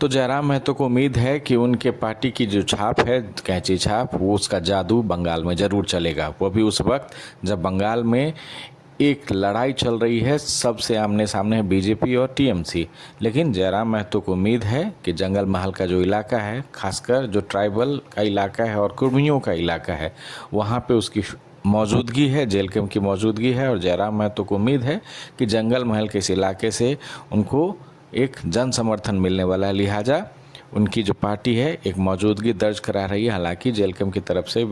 तो जयराम महतो को उम्मीद है कि उनके पार्टी की जो छाप है, कैंची छाप, वो उसका जादू बंगाल में ज़रूर चलेगा। वो भी उस वक्त जब बंगाल में एक लड़ाई चल रही है, सबसे आमने सामने है बीजेपी और टीएमसी। लेकिन जयराम महतो को उम्मीद है कि जंगल महल का जो इलाका है, खासकर जो ट्राइबल का इलाका है और कुर्मियों का इलाका है, वहाँ पे उसकी मौजूदगी है, जेल कैंप की मौजूदगी है। और जयराम महतो को उम्मीद है कि जंगल महल के इस इलाके से उनको एक जन समर्थन मिलने वाला है। लिहाजा उनकी जो पार्टी है एक मौजूदगी दर्ज करा रही है। हालांकि जेल कैंप की तरफ से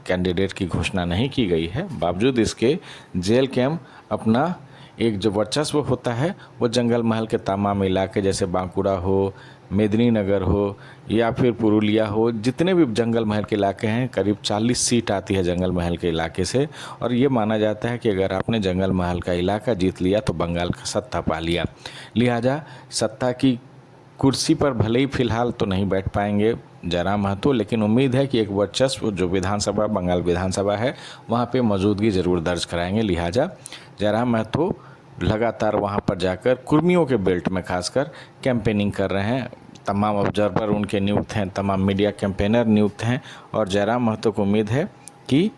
कैंडिडेट की घोषणा नहीं की गई है, बावजूद इसके जेल कैंप अपना एक जो वर्चस्व होता है वो जंगल महल के तमाम इलाके, जैसे बांकुड़ा हो, मेदिनीनगर हो या फिर पुरुलिया हो, जितने भी जंगल महल के इलाके हैं, करीब 40 सीट आती है जंगल महल के इलाके से। और ये माना जाता है कि अगर आपने जंगल महल का इलाका जीत लिया तो बंगाल का सत्ता पा लिया। लिहाजा सत्ता की कुर्सी पर भले ही फिलहाल तो नहीं बैठ पाएंगे जयराम महतो, लेकिन उम्मीद है कि एक वर्चस्व जो विधानसभा, बंगाल विधानसभा है, वहाँ पे मौजूदगी ज़रूर दर्ज कराएंगे। लिहाजा जयराम महतो लगातार वहाँ पर जाकर कुर्मियों के बेल्ट में खासकर कैंपेनिंग कर रहे हैं। तमाम ऑब्जर्वर उनके नियुक्त हैं, तमाम मीडिया कैंपेनर नियुक्त हैं। और जयराम महतो को उम्मीद है कि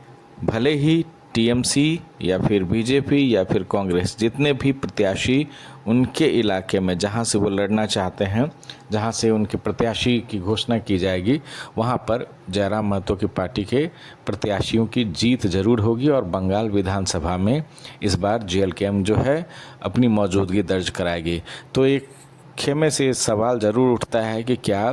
भले ही टीएमसी या फिर बीजेपी या फिर कांग्रेस, जितने भी प्रत्याशी उनके इलाके में जहां से वो लड़ना चाहते हैं, जहां से उनके प्रत्याशी की घोषणा की जाएगी, वहां पर जयराम महतो की पार्टी के प्रत्याशियों की जीत जरूर होगी। और बंगाल विधानसभा में इस बार जेल कैंप जो है अपनी मौजूदगी दर्ज कराएगी। तो एक खेमे से सवाल ज़रूर उठता है कि क्या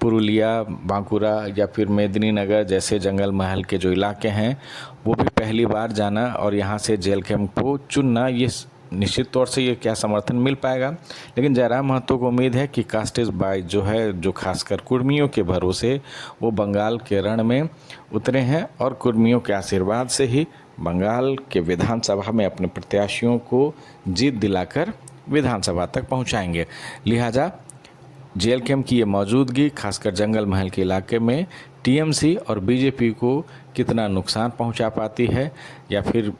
पुरुलिया, बांकुरा या फिर मेदिनीनगर जैसे जंगल महल के जो इलाके हैं, वो भी पहली बार जाना और यहाँ से जेल कैंप को चुनना, ये निश्चित तौर से ये क्या समर्थन मिल पाएगा। लेकिन जयराम महतो को उम्मीद है कि कास्टेज बाई जो है, जो खासकर कुर्मियों के भरोसे वो बंगाल के रण में उतरे हैं और कुर्मियों के आशीर्वाद से ही बंगाल के विधानसभा में अपने प्रत्याशियों को जीत दिलाकर विधानसभा तक पहुँचाएंगे। लिहाजा जेल कैंप की ये मौजूदगी खासकर जंगल महल के इलाके में टीएमसी और बीजेपी को कितना नुकसान पहुंचा पाती है या फिर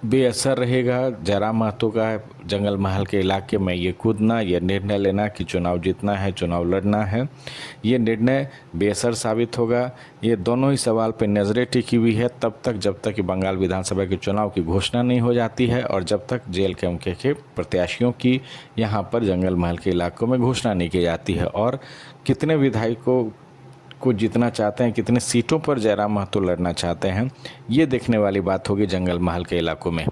बेअसर रहेगा जयराम महतो का जंगल महल के इलाके में ये कूदना, ये निर्णय लेना कि चुनाव जीतना है, चुनाव लड़ना है, ये निर्णय बेअसर साबित होगा। ये दोनों ही सवाल पर नज़रें टिकी हुई है तब तक जब तक कि बंगाल विधानसभा के चुनाव की घोषणा नहीं हो जाती है और जब तक जेल कैंप के प्रत्याशियों की यहाँ पर जंगल महल के इलाकों में घोषणा नहीं की जाती है। और कितने विधायकों को जीतना चाहते हैं, कितने सीटों पर जयराम महतो लड़ना चाहते हैं, ये देखने वाली बात होगी जंगल महल के इलाकों में।